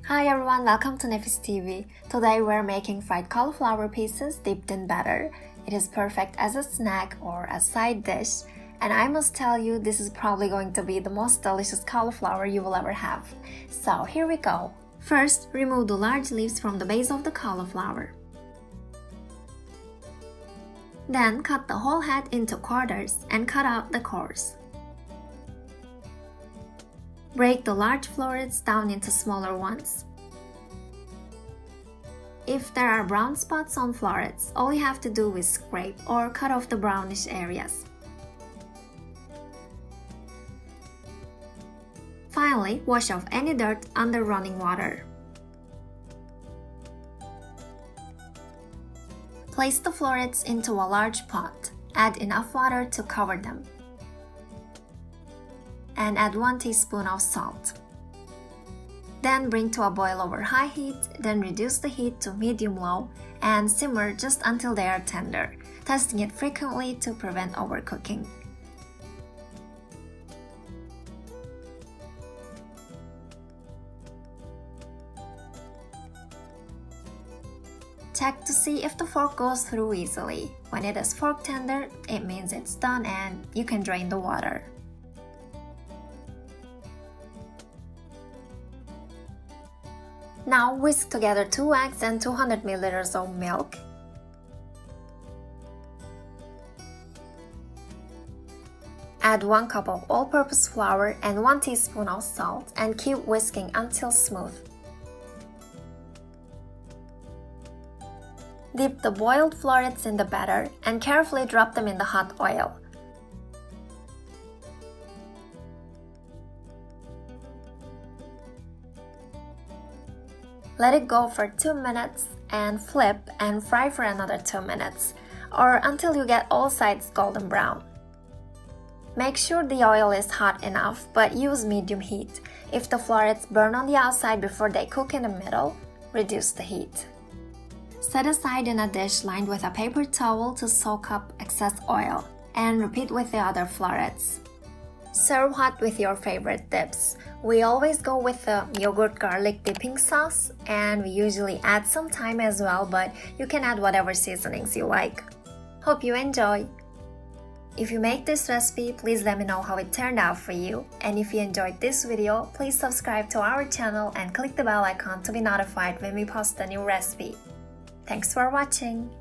Hi everyone, welcome to Nefis TV. Today we're making fried cauliflower pieces dipped in batter. It is perfect as a snack or a side dish, and I must tell you this is probably going to be the most delicious cauliflower you will ever have. So here we go. First, remove the large leaves from the base of the cauliflower. Then cut the whole head into quarters and cut out the cores. Break the large florets down into smaller ones. If there are brown spots on florets, all you have to do is scrape or cut off the brownish areas. Finally, wash off any dirt under running water. Place the florets into a large pot. Add enough water to cover them. And add 1 teaspoon of salt. Then bring to a boil over high heat, then reduce the heat to medium-low and simmer just until they are tender, testing it frequently to prevent overcooking. Check to see if the fork goes through easily. When it is fork tender, it means it's done and you can drain the water. Now whisk together 2 eggs and 200 ml of milk. Add 1 cup of all-purpose flour and 1 teaspoon of salt and keep whisking until smooth. Dip the boiled florets in the batter and carefully drop them in the hot oil. Let it go for 2 minutes and flip and fry for another 2 minutes, or until you get all sides golden brown. Make sure the oil is hot enough, but use medium heat. If the florets burn on the outside before they cook in the middle, reduce the heat. Set aside in a dish lined with a paper towel to soak up excess oil, and repeat with the other florets. Serve hot with your favorite dips. We always go with the yogurt garlic dipping sauce, and we usually add some thyme as well, but you can add whatever seasonings you like. Hope you enjoy! If you make this recipe, please let me know how it turned out for you. And if you enjoyed this video, please subscribe to our channel and click the bell icon to be notified when we post a new recipe. Thanks for watching!